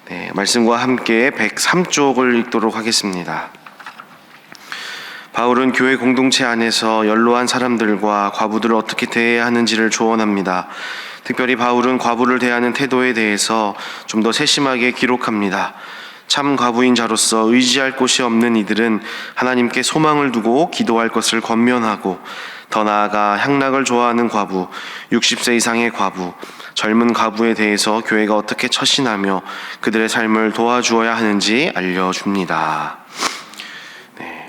네, 말씀과 함께 103쪽을 읽도록 하겠습니다. 바울은 교회 공동체 안에서 연로한 사람들과 과부들을 어떻게 대해야 하는지를 조언합니다. 특별히 바울은 과부를 대하는 태도에 대해서 좀 더 세심하게 기록합니다. 참 과부인 자로서 의지할 곳이 없는 이들은 하나님께 소망을 두고 기도할 것을 권면하고, 더 나아가 향락을 좋아하는 과부, 60세 이상의 과부, 젊은 과부에 대해서 교회가 어떻게 처신하며 그들의 삶을 도와주어야 하는지 알려줍니다.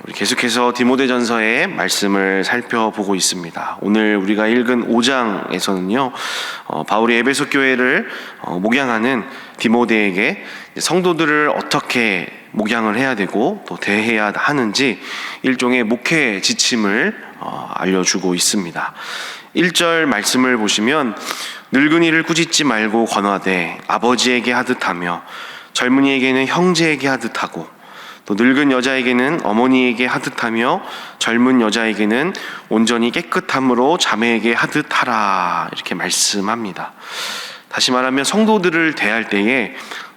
우리 계속해서 디모데전서의 말씀을 살펴보고 있습니다. 오늘 우리가 읽은 5장에서는요, 바울이 에베소 교회를 목양하는 디모데에게 성도들을 어떻게 목양을 해야 되고 또 대해야 하는지 일종의 목회 지침을 알려주고 있습니다. 1절 말씀을 보시면, 늙은이를 꾸짖지 말고 권하되 아버지에게 하듯하며 젊은이에게는 형제에게 하듯하고, 또 늙은 여자에게는 어머니에게 하듯하며 젊은 여자에게는 온전히 깨끗함으로 자매에게 하듯하라, 이렇게 말씀합니다. 다시 말하면 성도들을 대할 때에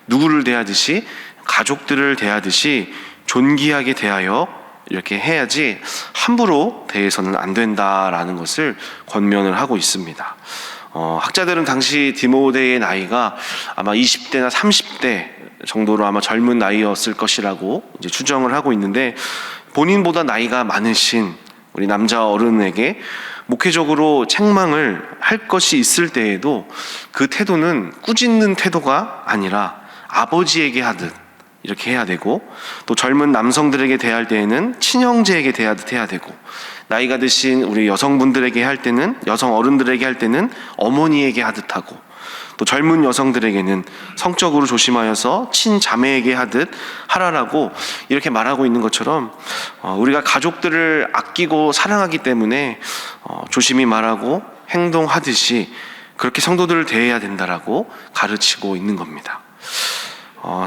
누구를 대하듯이, 가족들을 대하듯이 존귀하게 대하여 이렇게 해야지 함부로 대해서는 안 된다라는 것을 권면을 하고 있습니다. 학자들은 당시 디모데의 나이가 아마 20대나 30대 정도로 아마 젊은 나이였을 것이라고 이제 추정을 하고 있는데, 본인보다 나이가 많으신 우리 남자 어른에게 목회적으로 책망을 할 것이 있을 때에도 그 태도는 꾸짖는 태도가 아니라 아버지에게 하듯 이렇게 해야 되고, 또 젊은 남성들에게 대할 때에는 친형제에게 대하듯 해야 되고, 나이가 드신 우리 여성분들에게 할 때는, 여성 어른들에게 할 때는 어머니에게 하듯 하고, 또 젊은 여성들에게는 성적으로 조심하여서 친자매에게 하듯 하라라고 이렇게 말하고 있는 것처럼, 우리가 가족들을 아끼고 사랑하기 때문에 조심히 말하고 행동하듯이 그렇게 성도들을 대해야 된다라고 가르치고 있는 겁니다.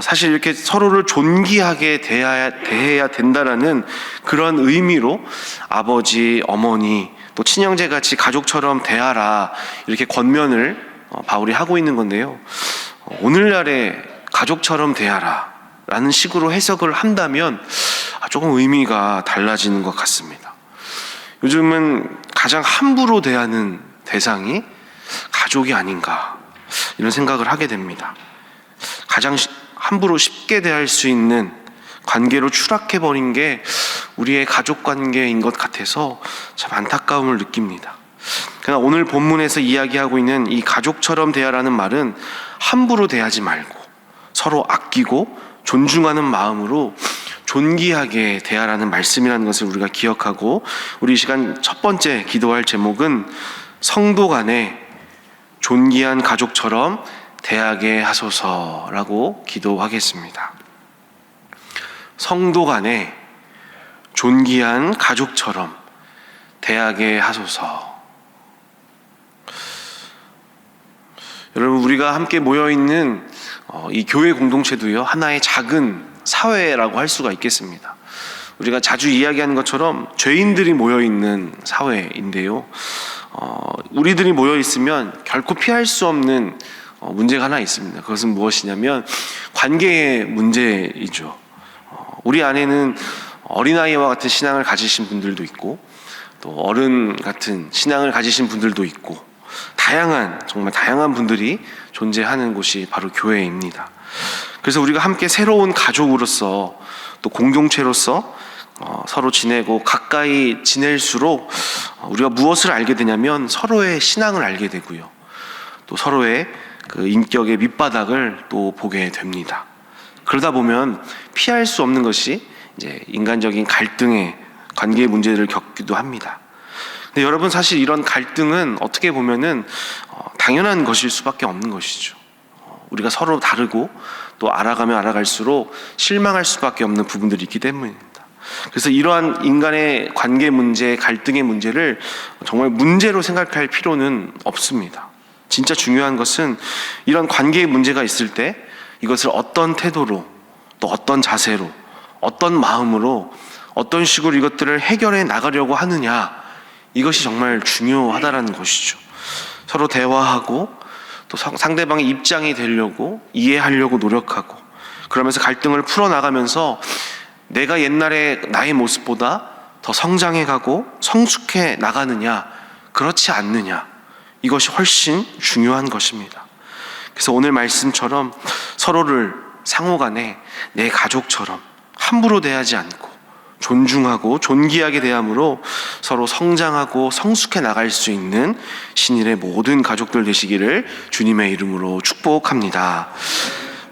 사실 이렇게 서로를 존귀하게 대해야 된다라는 그런 의미로 아버지, 어머니, 또 친형제같이 가족처럼 대하라, 이렇게 권면을 바울이 하고 있는 건데요, 오늘날의 가족처럼 대하라 라는 식으로 해석을 한다면 조금 의미가 달라지는 것 같습니다. 요즘은 가장 함부로 대하는 대상이 가족이 아닌가, 이런 생각을 하게 됩니다. 가장 함부로 쉽게 대할 수 있는 관계로 추락해버린 게 우리의 가족 관계인 것 같아서 참 안타까움을 느낍니다. 그러나 오늘 본문에서 이야기하고 있는 이 가족처럼 대하라는 말은 함부로 대하지 말고 서로 아끼고 존중하는 마음으로 존귀하게 대하라는 말씀이라는 것을 우리가 기억하고, 우리 시간 첫 번째 기도할 제목은 성도 간에 존귀한 가족처럼 대하게 하소서라고 기도하겠습니다. 성도 간에 존귀한 가족처럼 대하게 하소서. 여러분, 우리가 함께 모여있는 이 교회 공동체도요, 하나의 작은 사회라고 할 수가 있겠습니다. 우리가 자주 이야기하는 것처럼 죄인들이 모여있는 사회인데요, 우리들이 모여있으면 결코 피할 수 없는 문제가 하나 있습니다. 그것은 무엇이냐면 관계의 문제이죠. 우리 안에는 어린아이와 같은 신앙을 가지신 분들도 있고, 또 어른 같은 신앙을 가지신 분들도 있고, 정말 다양한 분들이 존재하는 곳이 바로 교회입니다. 그래서 우리가 함께 새로운 가족으로서, 또 공동체로서 서로 지내고 가까이 지낼수록 우리가 무엇을 알게 되냐면 서로의 신앙을 알게 되고요, 또 서로의 그 인격의 밑바닥을 또 보게 됩니다. 그러다 보면 피할 수 없는 것이 이제 인간적인 갈등의 관계의 문제를 겪기도 합니다. 근데 여러분, 사실 이런 갈등은 어떻게 보면은 당연한 것일 수밖에 없는 것이죠. 우리가 서로 다르고 또 알아가면 알아갈수록 실망할 수밖에 없는 부분들이 있기 때문입니다. 그래서 이러한 인간의 관계 문제, 갈등의 문제를 정말 문제로 생각할 필요는 없습니다. 진짜 중요한 것은 이런 관계의 문제가 있을 때 이것을 어떤 태도로, 또 어떤 자세로, 어떤 마음으로, 어떤 식으로 이것들을 해결해 나가려고 하느냐, 이것이 정말 중요하다라는 것이죠. 서로 대화하고 또 상대방의 입장이 되려고 이해하려고 노력하고, 그러면서 갈등을 풀어나가면서 내가 옛날에 나의 모습보다 더 성장해가고 성숙해 나가느냐, 그렇지 않느냐, 이것이 훨씬 중요한 것입니다. 그래서 오늘 말씀처럼 서로를 상호간에 내 가족처럼 함부로 대하지 않고 존중하고 존귀하게 대함으로 서로 성장하고 성숙해 나갈 수 있는 신일의 모든 가족들 되시기를 주님의 이름으로 축복합니다.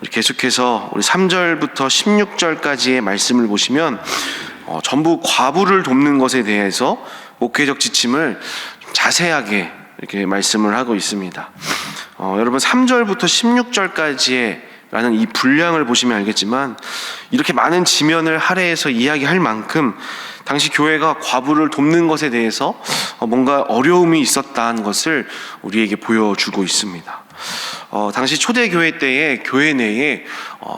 우리 계속해서 우리 3절부터 16절까지의 말씀을 보시면 전부 과부를 돕는 것에 대해서 목회적 지침을 자세하게 이렇게 말씀을 하고 있습니다. 여러분 3절부터 16절까지의 라는 이 분량을 보시면 알겠지만, 이렇게 많은 지면을 할애해서 이야기할 만큼 당시 교회가 과부를 돕는 것에 대해서 뭔가 어려움이 있었다는 것을 우리에게 보여주고 있습니다. 당시 초대교회 때에 교회 내에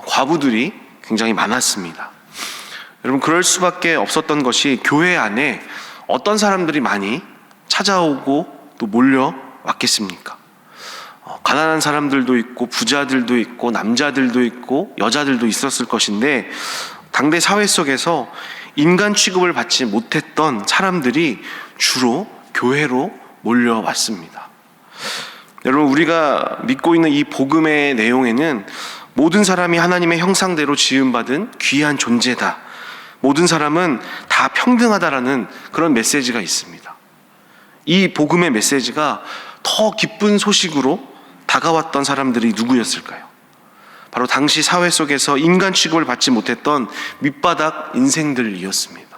과부들이 굉장히 많았습니다. 여러분, 그럴 수밖에 없었던 것이, 교회 안에 어떤 사람들이 많이 찾아오고 또 몰려왔겠습니까? 가난한 사람들도 있고 부자들도 있고 남자들도 있고 여자들도 있었을 것인데, 당대 사회 속에서 인간 취급을 받지 못했던 사람들이 주로 교회로 몰려왔습니다. 여러분, 우리가 믿고 있는 이 복음의 내용에는 모든 사람이 하나님의 형상대로 지음받은 귀한 존재다, 모든 사람은 다 평등하다라는 그런 메시지가 있습니다. 이 복음의 메시지가 더 기쁜 소식으로 다가왔던 사람들이 누구였을까요? 바로 당시 사회 속에서 인간 취급을 받지 못했던 밑바닥 인생들이었습니다.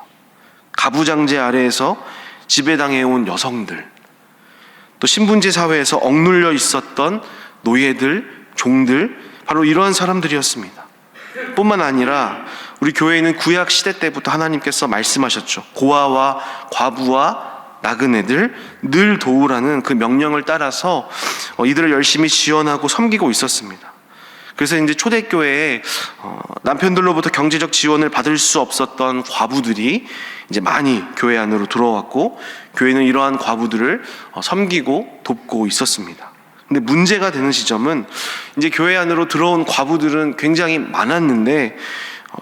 가부장제 아래에서 지배당해온 여성들, 또 신분제 사회에서 억눌려 있었던 노예들, 종들, 바로 이러한 사람들이었습니다. 뿐만 아니라 우리 교회에는 구약 시대 때부터 하나님께서 말씀하셨죠. 고아와 과부와 나그네들 늘 도우라는 그 명령을 따라서 이들을 열심히 지원하고 섬기고 있었습니다. 그래서 이제 초대교회에 남편들로부터 경제적 지원을 받을 수 없었던 과부들이 이제 많이 교회 안으로 들어왔고, 교회는 이러한 과부들을 섬기고 돕고 있었습니다. 근데 문제가 되는 시점은, 이제 교회 안으로 들어온 과부들은 굉장히 많았는데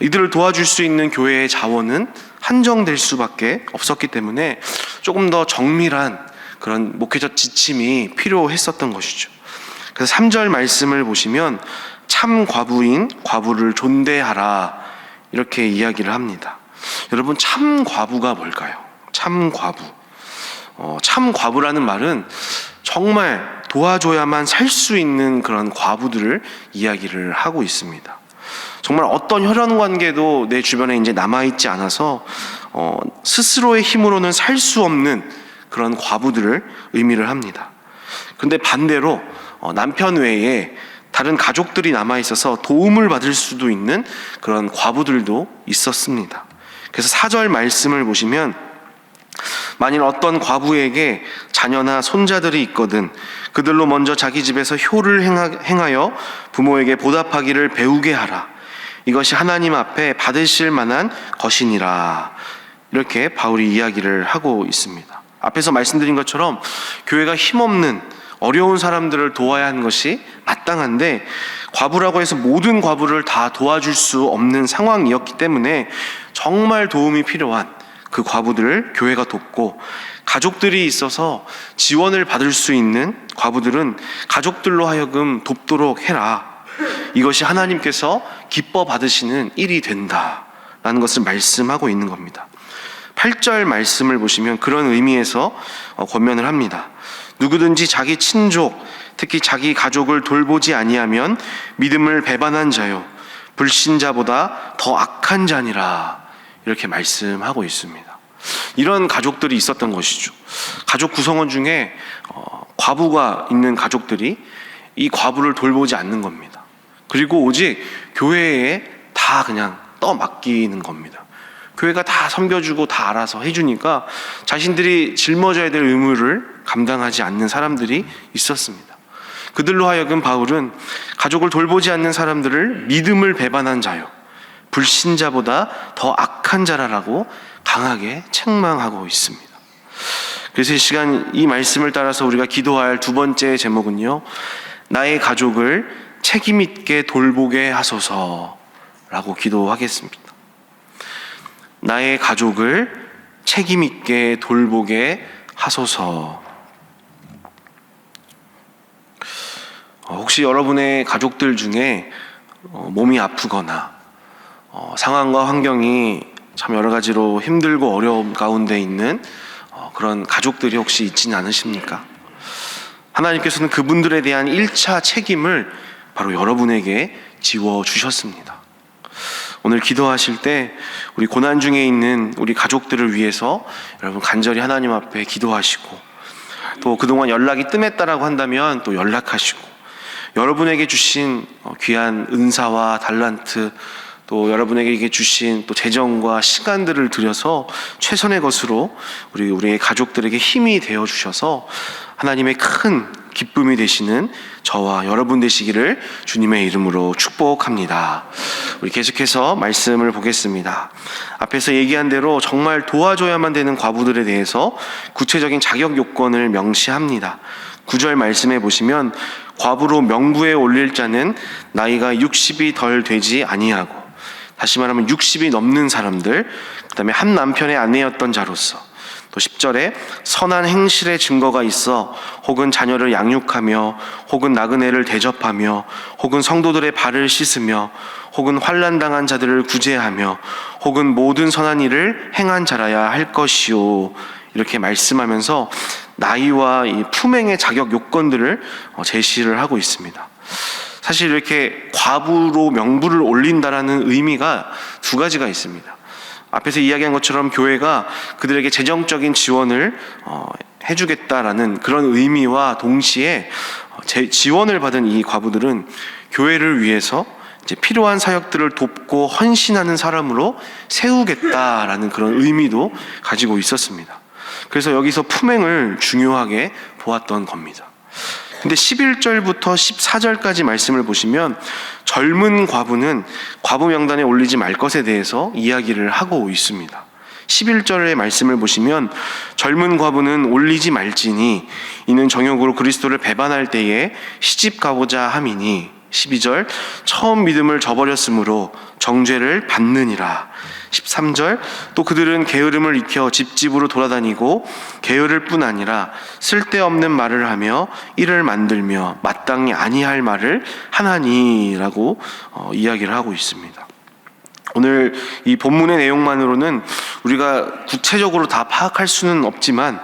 이들을 도와줄 수 있는 교회의 자원은 한정될 수밖에 없었기 때문에 조금 더 정밀한 그런 목회적 지침이 필요했었던 것이죠. 그래서 3절 말씀을 보시면 참 과부인 과부를 존대하라, 이렇게 이야기를 합니다. 여러분, 참 과부가 뭘까요? 참 과부. 참 과부라는 말은 정말 도와줘야만 살 수 있는 그런 과부들을 이야기를 하고 있습니다. 정말 어떤 혈연 관계도 내 주변에 이제 남아있지 않아서 스스로의 힘으로는 살 수 없는 그런 과부들을 의미를 합니다. 근데 반대로 남편 외에 다른 가족들이 남아있어서 도움을 받을 수도 있는 그런 과부들도 있었습니다. 그래서 4절 말씀을 보시면, 만일 어떤 과부에게 자녀나 손자들이 있거든 그들로 먼저 자기 집에서 효를 행하여 부모에게 보답하기를 배우게 하라. 이것이 하나님 앞에 받으실 만한 것이니라. 이렇게 바울이 이야기를 하고 있습니다. 앞에서 말씀드린 것처럼 교회가 힘없는 어려운 사람들을 도와야 하는 것이 마땅한데, 과부라고 해서 모든 과부를 다 도와줄 수 없는 상황이었기 때문에 정말 도움이 필요한 그 과부들을 교회가 돕고, 가족들이 있어서 지원을 받을 수 있는 과부들은 가족들로 하여금 돕도록 해라. 이것이 하나님께서 기뻐 받으시는 일이 된다라는 것을 말씀하고 있는 겁니다. 8절 말씀을 보시면 그런 의미에서 권면을 합니다. 누구든지 자기 친족, 특히 자기 가족을 돌보지 아니하면 믿음을 배반한 자요 불신자보다 더 악한 자니라, 이렇게 말씀하고 있습니다. 이런 가족들이 있었던 것이죠. 가족 구성원 중에 과부가 있는 가족들이 이 과부를 돌보지 않는 겁니다. 그리고 오직 교회에 다 그냥 떠맡기는 겁니다. 교회가 다 섬겨주고 다 알아서 해주니까 자신들이 짊어져야 될 의무를 감당하지 않는 사람들이 있었습니다. 그들로 하여금 바울은 가족을 돌보지 않는 사람들을 믿음을 배반한 자요 불신자보다 더 악한 자라라고 강하게 책망하고 있습니다. 그래서 이 시간 이 말씀을 따라서 우리가 기도할 두 번째 제목은요, 나의 가족을 책임 있게 돌보게 하소서라고 기도하겠습니다. 나의 가족을 책임 있게 돌보게 하소서. 혹시 여러분의 가족들 중에 몸이 아프거나 상황과 환경이 참 여러 가지로 힘들고 어려움 가운데 있는 그런 가족들이 혹시 있지는 않으십니까? 하나님께서는 그분들에 대한 1차 책임을 바로 여러분에게 지워주셨습니다. 오늘 기도하실 때 우리 고난 중에 있는 우리 가족들을 위해서 여러분 간절히 하나님 앞에 기도하시고, 또 그동안 연락이 뜸했다라고 한다면 또 연락하시고, 여러분에게 주신 귀한 은사와 달란트, 또 여러분에게 주신 또 재정과 시간들을 들여서 최선의 것으로 우리의 가족들에게 힘이 되어 주셔서 하나님의 큰 기쁨이 되시는 저와 여러분 되시기를 주님의 이름으로 축복합니다. 우리 계속해서 말씀을 보겠습니다. 앞에서 얘기한 대로 정말 도와줘야만 되는 과부들에 대해서 구체적인 자격 요건을 명시합니다. 9절 말씀해 보시면, 과부로 명부에 올릴 자는 나이가 60이 덜 되지 아니하고, 다시 말하면 60이 넘는 사람들, 그 다음에 한 남편의 아내였던 자로서, 또 10절에 선한 행실의 증거가 있어 혹은 자녀를 양육하며 혹은 나그네를 대접하며 혹은 성도들의 발을 씻으며 혹은 환난당한 자들을 구제하며 혹은 모든 선한 일을 행한 자라야 할 것이요, 이렇게 말씀하면서 나이와 이 품행의 자격 요건들을 제시를 하고 있습니다. 사실 이렇게 과부로 명부를 올린다라는 의미가 두 가지가 있습니다. 앞에서 이야기한 것처럼 교회가 그들에게 재정적인 지원을 해주겠다라는 그런 의미와 동시에 지원을 받은 이 과부들은 교회를 위해서 이제 필요한 사역들을 돕고 헌신하는 사람으로 세우겠다라는 그런 의미도 가지고 있었습니다. 그래서 여기서 품행을 중요하게 보았던 겁니다. 근데 11절부터 14절까지 말씀을 보시면 젊은 과부는 과부 명단에 올리지 말 것에 대해서 이야기를 하고 있습니다. 11절의 말씀을 보시면 젊은 과부는 올리지 말지니 이는 정욕으로 그리스도를 배반할 때에 시집 가고자 함이니, 12절 처음 믿음을 저버렸으므로 정죄를 받느니라. 13절 또 그들은 게으름을 익혀 집집으로 돌아다니고 게으를 뿐 아니라 쓸데없는 말을 하며 일을 만들며 마땅히 아니할 말을 하나니라고 이야기를 하고 있습니다. 오늘 이 본문의 내용만으로는 우리가 구체적으로 다 파악할 수는 없지만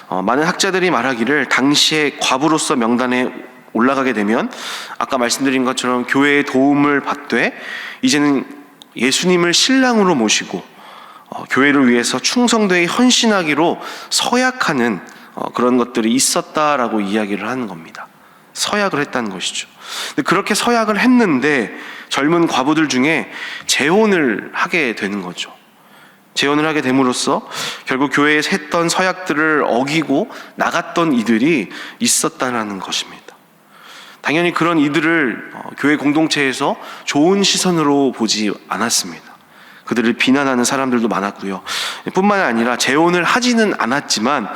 많은 학자들이 말하기를 당시에 과부로서 명단에 올라가게 되면 아까 말씀드린 것처럼 교회의 도움을 받되 이제는 예수님을 신랑으로 모시고 교회를 위해서 충성되게 헌신하기로 서약하는 그런 것들이 있었다라고 이야기를 하는 겁니다. 서약을 했다는 것이죠. 그렇게 서약을 했는데 젊은 과부들 중에 재혼을 하게 되는 거죠. 재혼을 하게 됨으로써 결국 교회에 했던 서약들을 어기고 나갔던 이들이 있었다는 것입니다. 당연히 그런 이들을 교회 공동체에서 좋은 시선으로 보지 않았습니다. 그들을 비난하는 사람들도 많았고요. 뿐만 아니라 재혼을 하지는 않았지만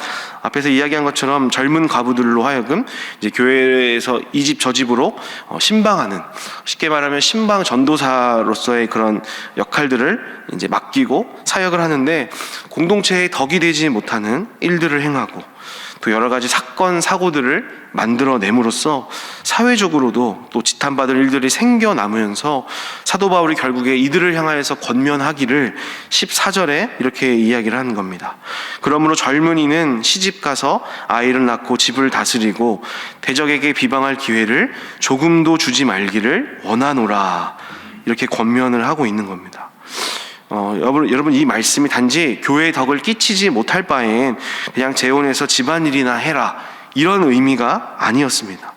앞에서 이야기한 것처럼 젊은 과부들로 하여금 이제 교회에서 이 집 저 집으로 신방하는, 쉽게 말하면 신방 전도사로서의 그런 역할들을 이제 맡기고 사역을 하는데 공동체에 덕이 되지 못하는 일들을 행하고 또 여러 가지 사건, 사고들을 만들어냄으로써 사회적으로도 또 지탄받을 일들이 생겨나면서 사도 바울이 결국에 이들을 향하여서 권면하기를 14절에 이렇게 이야기를 하는 겁니다. 그러므로 젊은이는 시집가서 아이를 낳고 집을 다스리고 대적에게 비방할 기회를 조금도 주지 말기를 원하노라, 이렇게 권면을 하고 있는 겁니다. 여러분 이 말씀이 단지 교회의 덕을 끼치지 못할 바엔 그냥 재혼해서 집안일이나 해라, 이런 의미가 아니었습니다.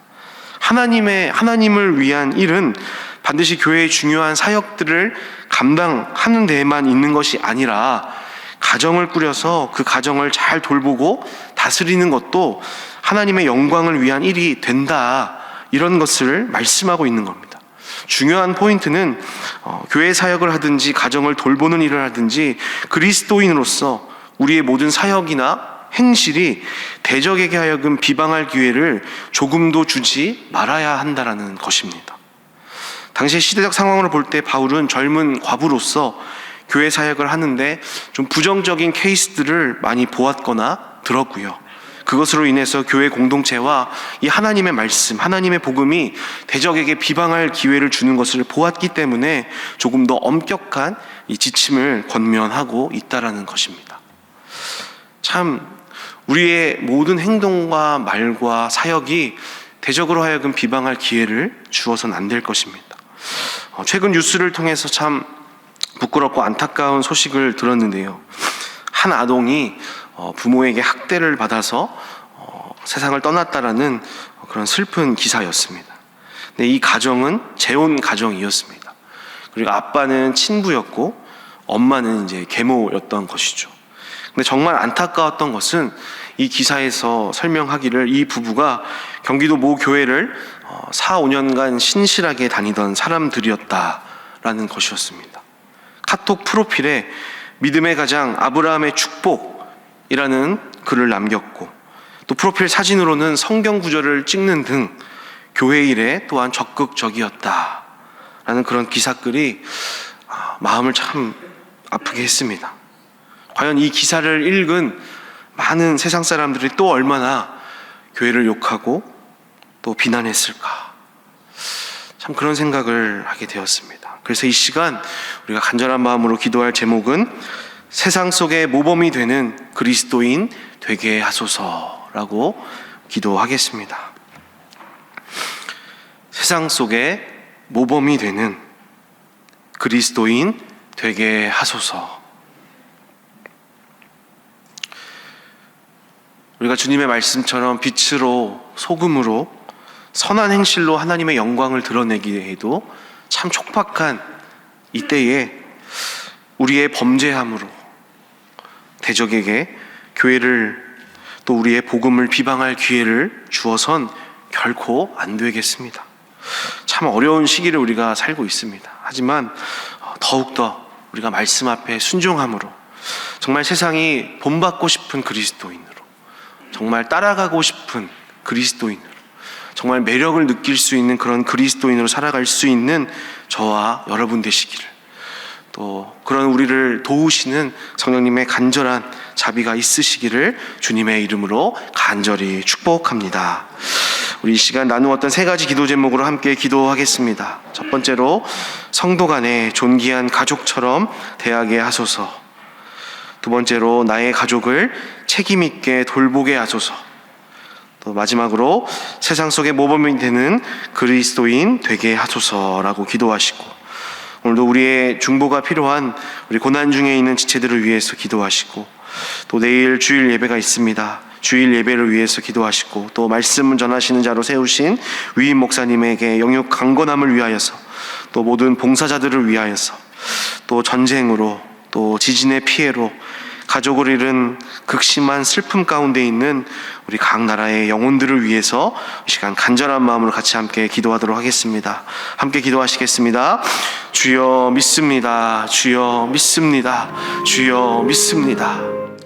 하나님을 위한 일은 반드시 교회의 중요한 사역들을 감당하는 데에만 있는 것이 아니라 가정을 꾸려서 그 가정을 잘 돌보고 다스리는 것도 하나님의 영광을 위한 일이 된다, 이런 것을 말씀하고 있는 겁니다. 중요한 포인트는 교회 사역을 하든지 가정을 돌보는 일을 하든지 그리스도인으로서 우리의 모든 사역이나 행실이 대적에게 하여금 비방할 기회를 조금도 주지 말아야 한다라는 것입니다. 당시 시대적 상황으로 볼 때 바울은 젊은 과부로서 교회 사역을 하는데 좀 부정적인 케이스들을 많이 보았거나 들었고요. 그것으로 인해서 교회 공동체와 이 하나님의 말씀, 하나님의 복음이 대적에게 비방할 기회를 주는 것을 보았기 때문에 조금 더 엄격한 이 지침을 권면하고 있다라는 것입니다. 참 우리의 모든 행동과 말과 사역이 대적으로 하여금 비방할 기회를 주어서는 안 될 것입니다. 최근 뉴스를 통해서 참 부끄럽고 안타까운 소식을 들었는데요. 한 아동이 부모에게 학대를 받아서 세상을 떠났다라는 그런 슬픈 기사였습니다. 근데 이 가정은 재혼 가정이었습니다. 그리고 아빠는 친부였고 엄마는 이제 계모였던 것이죠. 근데 정말 안타까웠던 것은 이 기사에서 설명하기를 이 부부가 경기도 모 교회를 4, 5년간 신실하게 다니던 사람들이었다라는 것이었습니다. 카톡 프로필에 믿음의 가장 아브라함의 축복이라는 글을 남겼고 또 프로필 사진으로는 성경 구절을 찍는 등 교회 일에 또한 적극적이었다라는 그런 기사글이 마음을 참 아프게 했습니다. 과연 이 기사를 읽은 많은 세상 사람들이 또 얼마나 교회를 욕하고 또 비난했을까, 참 그런 생각을 하게 되었습니다. 그래서 이 시간 우리가 간절한 마음으로 기도할 제목은 세상 속에 모범이 되는 그리스도인 되게 하소서라고 기도하겠습니다. 세상 속에 모범이 되는 그리스도인 되게 하소서. 우리가 주님의 말씀처럼 빛으로 소금으로 선한 행실로 하나님의 영광을 드러내기에도 참 촉박한 이때에 우리의 범죄함으로 대적에게 교회를 또 우리의 복음을 비방할 기회를 주어선 결코 안 되겠습니다. 참 어려운 시기를 우리가 살고 있습니다. 하지만 더욱더 우리가 말씀 앞에 순종함으로 정말 세상이 본받고 싶은 그리스도인으로, 정말 따라가고 싶은 그리스도인으로, 정말 매력을 느낄 수 있는 그런 그리스도인으로 살아갈 수 있는 저와 여러분 되시기를, 또 그런 우리를 도우시는 성령님의 간절한 자비가 있으시기를 주님의 이름으로 간절히 축복합니다. 우리 이 시간 나누었던 세 가지 기도 제목으로 함께 기도하겠습니다. 첫 번째로 성도 간에 존귀한 가족처럼 대하게 하소서. 두 번째로 나의 가족을 책임 있게 돌보게 하소서. 또 마지막으로 세상 속에 모범이 되는 그리스도인 되게 하소서라고 기도하시고, 오늘도 우리의 중보가 필요한 우리 고난 중에 있는 지체들을 위해서 기도하시고, 또 내일 주일 예배가 있습니다. 주일 예배를 위해서 기도하시고, 또 말씀 전하시는 자로 세우신 위임 목사님에게 영육 강건함을 위하여서, 또 모든 봉사자들을 위하여서, 또 전쟁으로, 또 지진의 피해로 가족을 잃은 극심한 슬픔 가운데 있는 우리 각 나라의 영혼들을 위해서 이 시간 간절한 마음으로 같이 함께 기도하도록 하겠습니다. 함께 기도하시겠습니다. 주여 믿습니다. 주여 믿습니다. 주여 믿습니다.